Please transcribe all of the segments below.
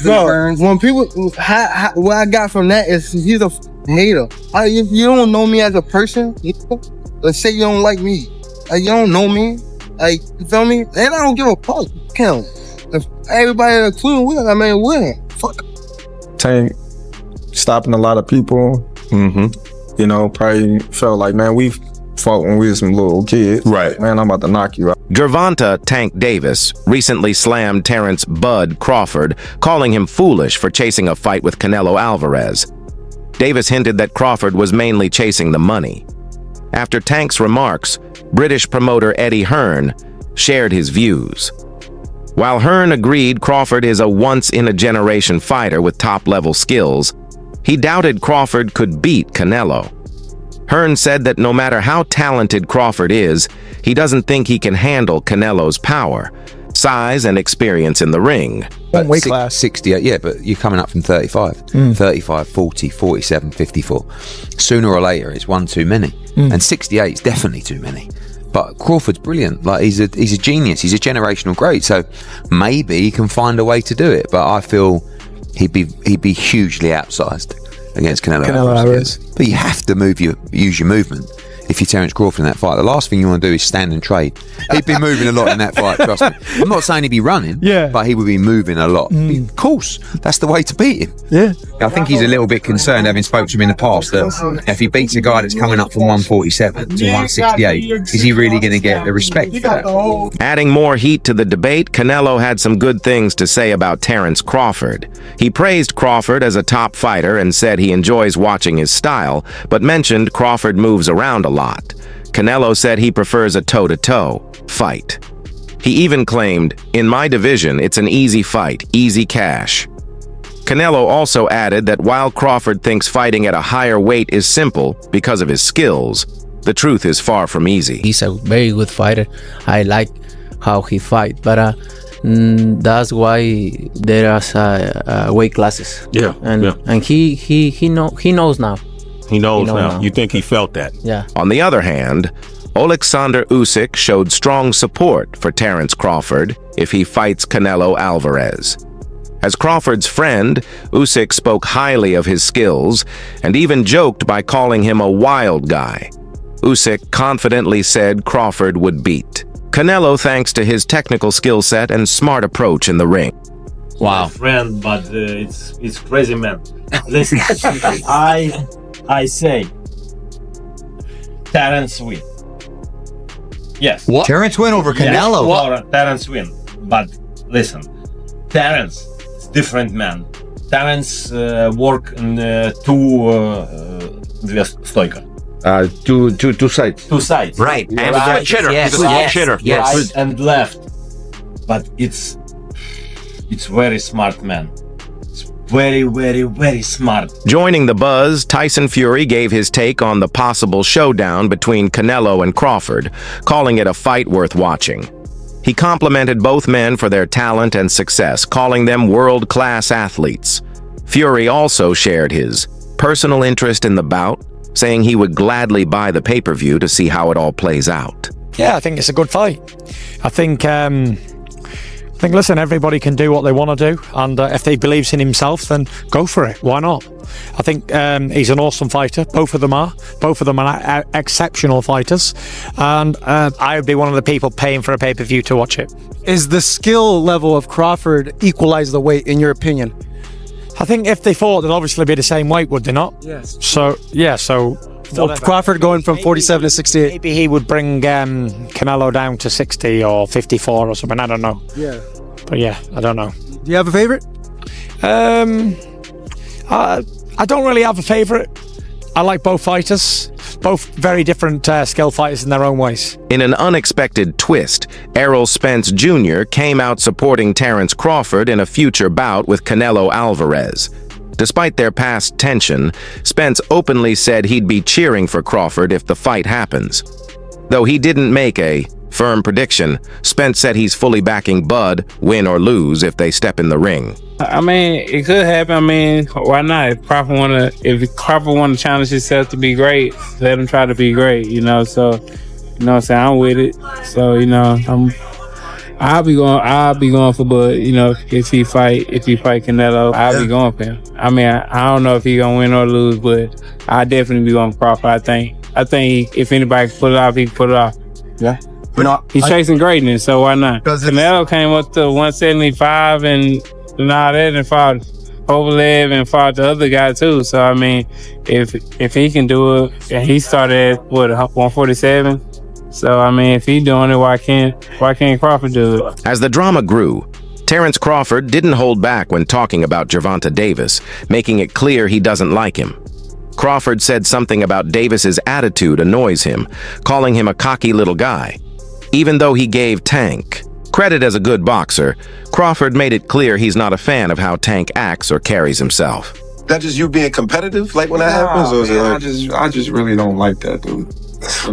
No, when people, what I got from that is he's a hater. If you don't know me as a person, let's say you don't like me, you don't know me, you feel me? And I don't give a fuck. Him. If everybody in the team win, I mean, win. Fuck. Tank stopping a lot of people. You know, probably felt like, man, we fought when we were some little kids. Right. Man, I'm about to knock you out. Gervonta Tank Davis recently slammed Terence Bud Crawford, calling him foolish for chasing a fight with Canelo Alvarez. Davis hinted that Crawford was mainly chasing the money. After Tank's remarks, British promoter Eddie Hearn shared his views. While Hearn agreed Crawford is a once-in-a-generation fighter with top-level skills, he doubted Crawford could beat Canelo. Hearn said that no matter how talented Crawford is, he doesn't think he can handle Canelo's power, size, and experience in the ring. One weight class. 68, yeah, but you're coming up from 35. 35, 40, 47, 54. Sooner or later, it's one too many. And 68 is definitely too many. But Crawford's brilliant. Like, he's a genius. He's a generational great. So maybe he can find a way to do it. But I feel he'd be hugely outsized against Canelo Alvarez. But you have to use your movement if you're Terence Crawford in that fight. The last thing you want to do is stand and trade. He'd be moving a lot in that fight, trust me. I'm not saying he'd be running, but he would be moving a lot. Of course, that's the way to beat him. Yeah. I think he's a little bit concerned, having spoke to him in the past, that if he beats a guy that's coming up from 147 to 168, is he really going to get the respect for that? Adding more heat to the debate, Canelo had some good things to say about Terence Crawford. He praised Crawford as a top fighter and said he enjoys watching his style, but mentioned Crawford moves around a lot. Canelo said he prefers a toe-to-toe fight. He even claimed, "In my division, it's an easy fight, easy cash." Canelo also added that while Crawford thinks fighting at a higher weight is simple because of his skills, the truth is far from easy. He's a very good fighter. I like how he fights, but that's why there are weight classes. Yeah, and he knows now. He knows now. You think he felt that? Yeah. On the other hand, Alexander Usyk showed strong support for Terence Crawford if he fights Canelo Alvarez. As Crawford's friend, Usyk spoke highly of his skills and even joked by calling him a wild guy. Usyk confidently said Crawford would beat Canelo thanks to his technical skill set and smart approach in the ring. Wow. Friend, but it's crazy, man. Listen, I say Terence win. Yes. What? Terence win over Canelo? Yes, Terence win. But listen, Terence is different man. Terence work in two sides. Two sides. Right. And And right. shitter. Yes. He's a Yes. shitter. Yes. Right and left. But it's very smart man. Very, very, very smart. Joining the buzz, Tyson Fury gave his take on the possible showdown between Canelo and Crawford, calling it a fight worth watching. He complimented both men for their talent and success, calling them world-class athletes. Fury also shared his personal interest in the bout, saying he would gladly buy the pay-per-view to see how it all plays out. Yeah, I think it's a good fight. I think, listen, everybody can do what they want to do, and if he believes in himself, then go for it. Why not? I think he's an awesome fighter. Both of them are. Both of them are exceptional fighters, and I would be one of the people paying for a pay-per-view to watch it. Is the skill level of Crawford equalize the weight, in your opinion? I think if they fought, they'd obviously be the same weight, would they not? Yes. So, yeah, so... Crawford going from 47 to 68. Maybe he would bring Canelo down to 60 or 54 or something. I don't know. Yeah. But yeah, I don't know. Do you have a favorite? I don't really have a favorite. I like both fighters. Both very different skill fighters in their own ways. In an unexpected twist, Errol Spence Jr. came out supporting Terence Crawford in a future bout with Canelo Alvarez. Despite their past tension, Spence openly said he'd be cheering for Crawford if the fight happens. Though he didn't make a firm prediction, Spence said he's fully backing Bud, win or lose, if they step in the ring. I mean, it could happen. I mean, why not? If Crawford want to challenge himself to be great, let him try to be great, you know? So, you know what I'm saying? I'm with it. So, you know, I'll be going for Bud. You know, if he fight Canelo, I'll be going for him. I mean, I don't know if he gonna win or lose, but I definitely be going for Crawford. I think if anybody can pull it off, he can pull it off. Yeah. He's chasing greatness, so why not? Canelo came up to 175 and all that, and fought Kovalev and fought the other guy too. So I mean, if he can do it, and he started at 147. So I mean, if he's doing it, why can't Crawford do it? As the drama grew, Terence Crawford didn't hold back when talking about Gervonta Davis, making it clear he doesn't like him. Crawford said something about Davis's attitude annoys him, calling him a cocky little guy. Even though he gave Tank credit as a good boxer, Crawford made it clear he's not a fan of how Tank acts or carries himself. That just you being competitive, like when that happens, or is it like... I just really don't like that dude.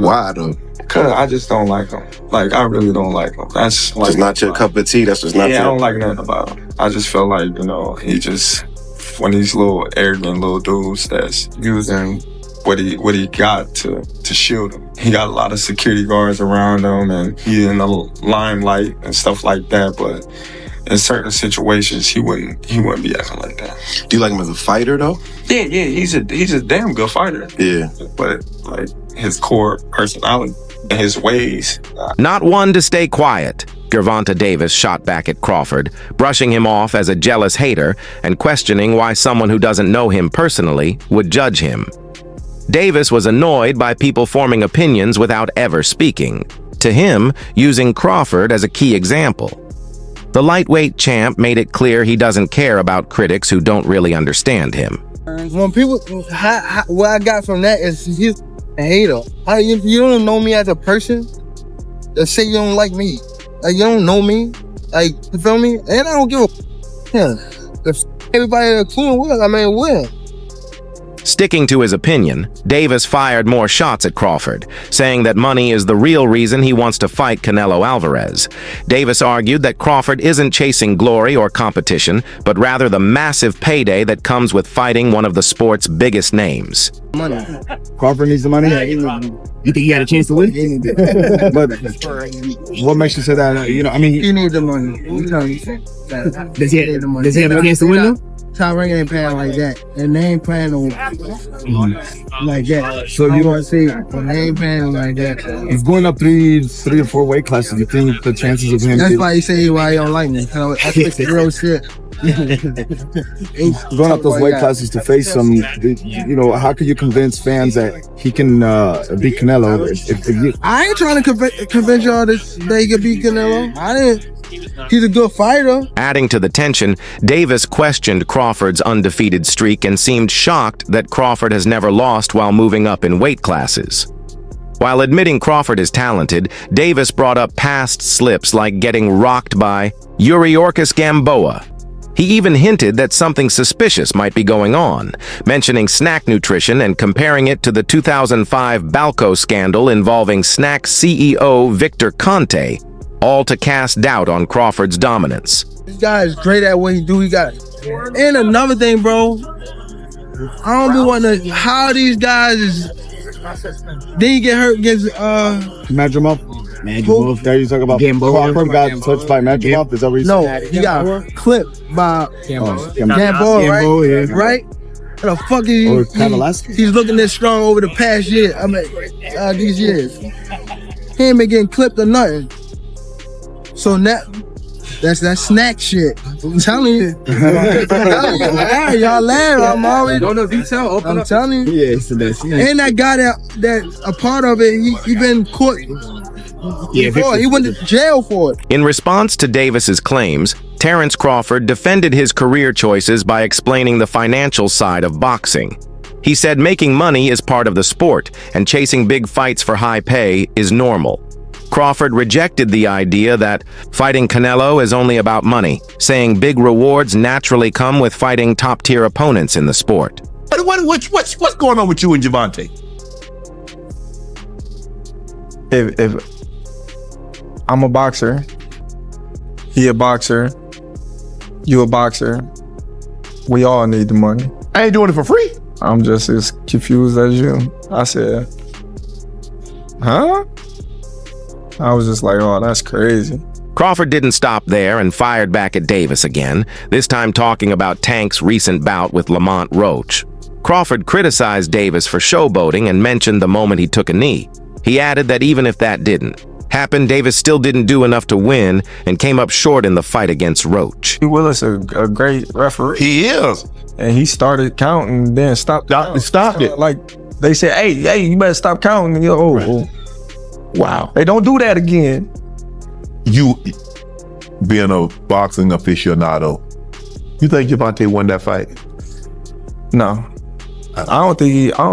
Why though? Cause I just don't like him. Like I really don't like him. That's like just not your cup of tea. That's just not. Yeah, I don't like nothing about him. I just feel like he just one of these little arrogant little dudes that's using what he got to shield him. He got a lot of security guards around him, and he in the limelight and stuff like that. But in certain situations, he wouldn't be acting like that. Do you like him as a fighter though? Yeah, he's a damn good fighter. Yeah, but like his core personality and his ways. Not one to stay quiet, Gervonta Davis shot back at Crawford, brushing him off as a jealous hater and questioning why someone who doesn't know him personally would judge him. Davis was annoyed by people forming opinions without ever speaking, to him using Crawford as a key example. The lightweight champ made it clear he doesn't care about critics who don't really understand him. When people, what I got from that is he's a hater. If you don't know me as a person, just say you don't like me. Like, you don't know me. Like, you feel me? And I don't give a if everybody that's cool with, I mean, win. Sticking to his opinion, Davis fired more shots at Crawford, saying that money is the real reason he wants to fight Canelo Alvarez. Davis argued that Crawford isn't chasing glory or competition, but rather the massive payday that comes with fighting one of the sport's biggest names. Money. Crawford needs the money. You think he had a chance to win? But what makes you say that? He needs the money. Does he have a chance to win though? Top rank ain't playing like that, and they ain't playing like that. So you want to see, when they ain't playing like that. He's going up three or four weight classes. You think the chances of him? That's why you say why he don't like me. That's real shit. Going up those weight classes to face him, how could you convince fans that he can beat Canelo? I ain't trying to convince y'all that he can beat Canelo. I didn't. He's a good fighter. Adding to the tension, Davis questioned Crawford's undefeated streak and seemed shocked that Crawford has never lost while moving up in weight classes. While admitting Crawford is talented, Davis brought up past slips like getting rocked by Yuriorkis Gamboa. He even hinted that something suspicious might be going on, mentioning snack nutrition and comparing it to the 2005 Balco scandal involving snack CEO Victor Conte, all to cast doubt on Crawford's dominance. This guy is great at what he do. And another thing, bro, I don't be wanting to how these guys is. Then you get hurt against Madrimov. There you talk about Crawford got touched by Madrimov. Is that what you said? No, he got clipped by Gamboa, right? Right? What the fuck is he's looking this strong over the past year. I mean, these years. He ain't been getting clipped or nothing. So that's that snack shit. I'm telling you. Y'all laugh. I'm always. Don't know detail. I'm telling you. Yeah, it's the best. And that guy that a part of it, he been caught. Yeah, he went to jail for it. In response to Davis's claims, Terence Crawford defended his career choices by explaining the financial side of boxing. He said making money is part of the sport, and chasing big fights for high pay is normal. Crawford rejected the idea that fighting Canelo is only about money, saying big rewards naturally come with fighting top-tier opponents in the sport. What's going on with you and Gervonta? If I'm a boxer, he a boxer, you a boxer, we all need the money. I ain't doing it for free. I'm just as confused as you. I said, huh? I was just like, oh, that's crazy. Crawford didn't stop there and fired back at Davis again, this time talking about Tank's recent bout with Lamont Roach. Crawford criticized Davis for showboating and mentioned the moment he took a knee. He added that even if that didn't happen, Davis still didn't do enough to win and came up short in the fight against Roach. Willis a great referee. He is. And he started counting, then stopped it. Like, they said, hey, you better stop counting. You know, wow. Hey, don't do that again. You, being a boxing aficionado, you think Gervonta won that fight? No. I don't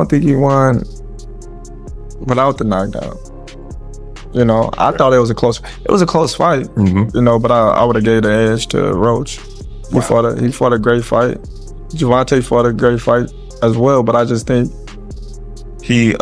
think he won without the knockdown. You know, I thought it was a close fight, you know, but I would have gave the edge to Roach. He fought a great fight. Gervonta fought a great fight as well, but I just think he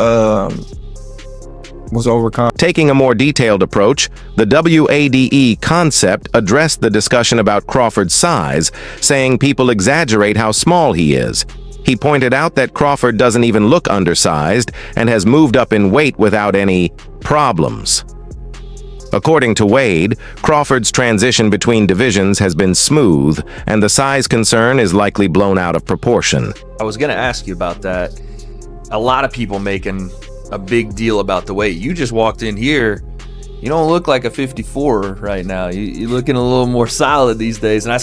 was overcome. Taking a more detailed approach, the WADE concept addressed the discussion about Crawford's size, saying people exaggerate how small he is. He pointed out that Crawford doesn't even look undersized and has moved up in weight without any problems. According to Wade, Crawford's transition between divisions has been smooth, and the size concern is likely blown out of proportion. I was going to ask you about that. A lot of people making a big deal about the weight. You just walked in here. You don't look like a 54 right now. You're looking a little more solid these days. And I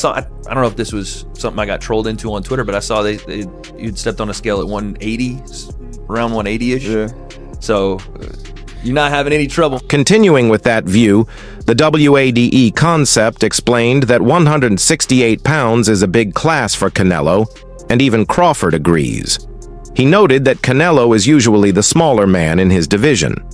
don't know if this was something I got trolled into on Twitter, but I saw you'd stepped on a scale at 180, around 180-ish. Yeah. So you're not having any trouble. Continuing with that view, the WADE concept explained that 168 pounds is a big class for Canelo, and even Crawford agrees. He noted that Canelo is usually the smaller man in his division.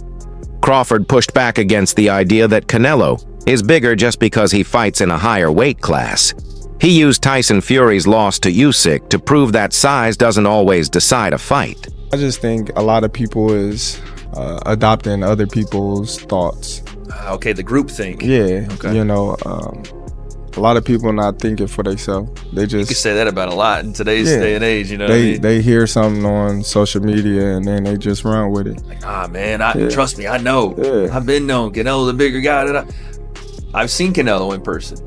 Crawford pushed back against the idea that Canelo is bigger just because he fights in a higher weight class. He used Tyson Fury's loss to Usyk to prove that size doesn't always decide a fight. I just think a lot of people is adopting other people's thoughts. Okay, the group think. Yeah, okay. You know, a lot of people not thinking for themselves. They just, you can say that about a lot in today's day and age. You know, they hear something on social media and then they just run with it. Like, man, trust me, I know. Yeah. I've been known. Canelo's a bigger guy. I've seen Canelo in person.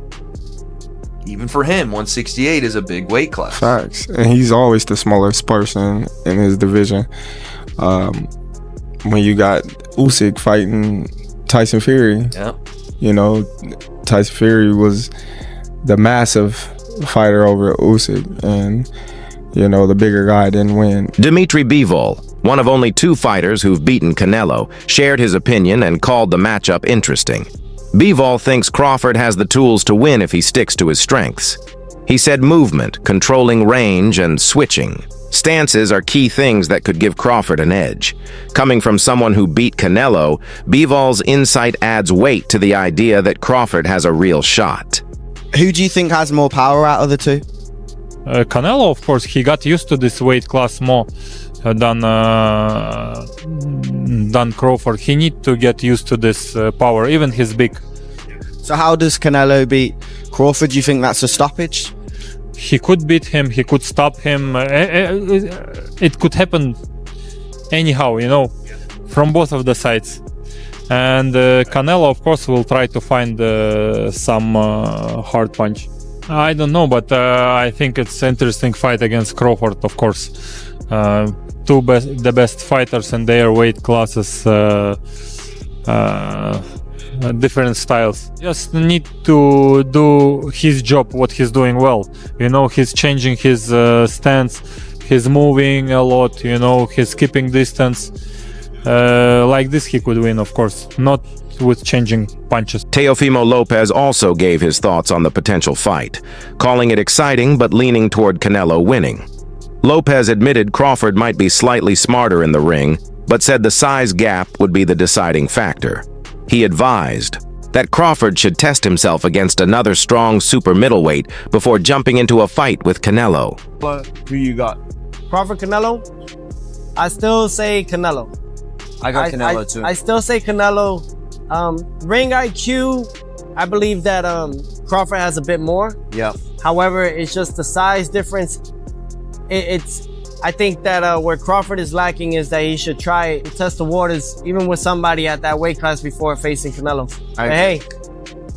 Even for him, 168 is a big weight class. Facts, and he's always the smallest person in his division. When you got Usyk fighting Tyson Fury, you know, Tyson Fury was the massive fighter over Usyk, and you know, the bigger guy didn't win. Dimitri Bivol, one of only 2 fighters who've beaten Canelo, shared his opinion and called the matchup interesting. Bivol thinks Crawford has the tools to win if he sticks to his strengths. He said movement, controlling range, and switching stances are key things that could give Crawford an edge. Coming from someone who beat Canelo, Bivol's insight adds weight to the idea that Crawford has a real shot. Who do you think has more power out of the two? Canelo, of course, he got used to this weight class more than Crawford. He need to get used to this power, even he's big. So how does Canelo beat Crawford? Do you think that's a stoppage? He could beat him, he could stop him. It could happen anyhow, you know, from both of the sides. And Canelo, of course, will try to find some hard punch. I don't know, but I think it's an interesting fight against Crawford, of course. The best fighters in their weight classes, different styles. Just need to do his job, what he's doing well. You know, he's changing his stance, he's moving a lot, you know, he's keeping distance. Like this he could win, of course, not with changing punches. Teofimo Lopez also gave his thoughts on the potential fight, calling it exciting but leaning toward Canelo winning. Lopez admitted Crawford might be slightly smarter in the ring, but said the size gap would be the deciding factor. He advised that Crawford should test himself against another strong super middleweight before jumping into a fight with Canelo. Who you got? Crawford, Canelo? I still say Canelo. I got Canelo too. I still say Canelo. Ring IQ, I believe that Crawford has a bit more. Yeah. However, it's just the size difference. I think that where Crawford is lacking is that he should try to test the waters even with somebody at that weight class before facing Canelo. But hey,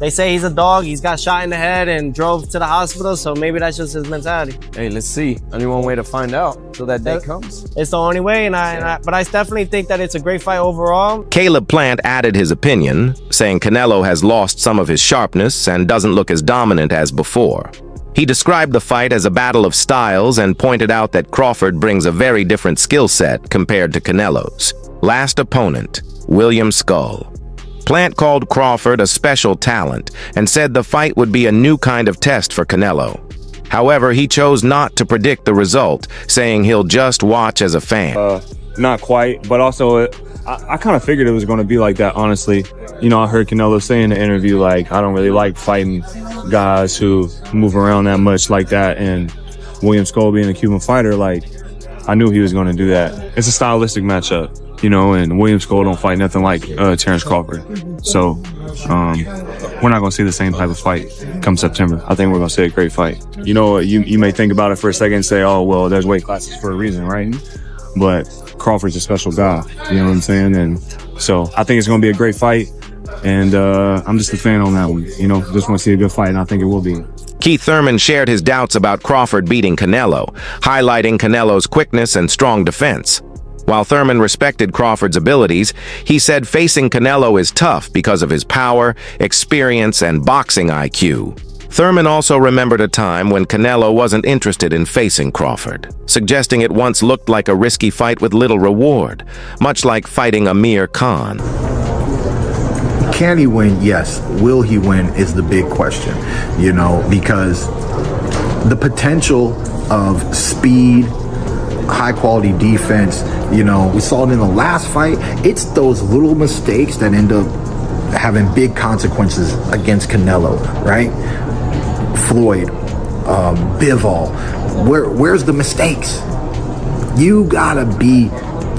They say he's a dog. He's got shot in the head and drove to the hospital. So maybe that's just his mentality. Hey, let's see. Only one way to find out till that day comes. It's the only way, but I definitely think that it's a great fight overall. Caleb Plant added his opinion, saying Canelo has lost some of his sharpness and doesn't look as dominant as before. He described the fight as a battle of styles and pointed out that Crawford brings a very different skill set compared to Canelo's. Last opponent, William Skull. Plant called Crawford a special talent and said the fight would be a new kind of test for Canelo. However, he chose not to predict the result, saying he'll just watch as a fan. Not quite, but also I kind of figured it was going to be like that, honestly. You know, I heard Canelo say in the interview, like, I don't really like fighting guys who move around that much like that. And William Skull being a Cuban fighter, like, I knew he was going to do that. It's a stylistic matchup. You know, and William Skull don't fight nothing like Terence Crawford. So we're not going to see the same type of fight come September. I think we're going to see a great fight. You know, you may think about it for a second and say, oh, well, there's weight classes for a reason, right? But Crawford's a special guy, you know what I'm saying? And so I think it's going to be a great fight. And I'm just a fan on that one. You know, just want to see a good fight, and I think it will be. Keith Thurman shared his doubts about Crawford beating Canelo, highlighting Canelo's quickness and strong defense. While Thurman respected Crawford's abilities, he said facing Canelo is tough because of his power, experience, and boxing IQ. Thurman also remembered a time when Canelo wasn't interested in facing Crawford, suggesting it once looked like a risky fight with little reward, much like fighting Amir Khan. Can he win? Yes. Will he win is the big question, you know, because the potential of speed, high quality defense, you know, we saw it in the last fight. It's those little mistakes that end up having big consequences against Canelo, right? Floyd, Bivol, where's the mistakes? You gotta be,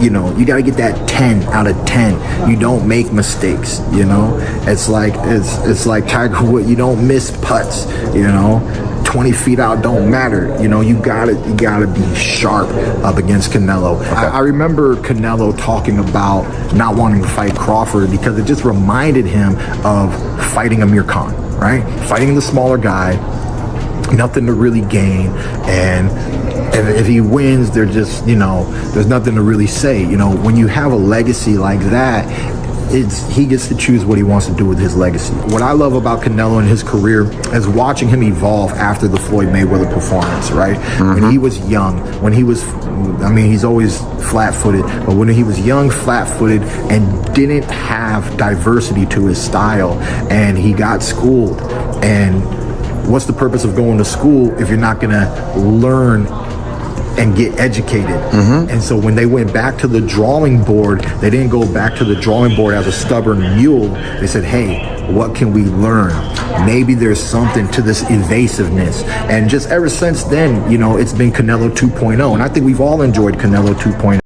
you know, you gotta get that 10 out of 10. You don't make mistakes, you know. It's like Tiger Woods. You don't miss putts, you know. 20 feet out don't matter, you know. You gotta be sharp up against Canelo. Okay. I remember Canelo talking about not wanting to fight Crawford because it just reminded him of fighting Amir Khan, right? Fighting the smaller guy, nothing to really gain, and if he wins, they're just, you know, there's nothing to really say. You know, when you have a legacy like that, he gets to choose what he wants to do with his legacy. What I love about Canelo and his career is watching him evolve after the Floyd Mayweather performance, right? Mm-hmm. When he was young, he's always flat-footed, but when he was young, flat-footed, and didn't have diversity to his style, and he got schooled. And what's the purpose of going to school if you're not gonna learn and get educated? Mm-hmm. And so when they went back to the drawing board, they didn't go back to the drawing board as a stubborn mule. They said, hey, what can we learn? Maybe there's something to this evasiveness. And just ever since then, you know, it's been Canelo 2.0. And I think we've all enjoyed Canelo 2.0.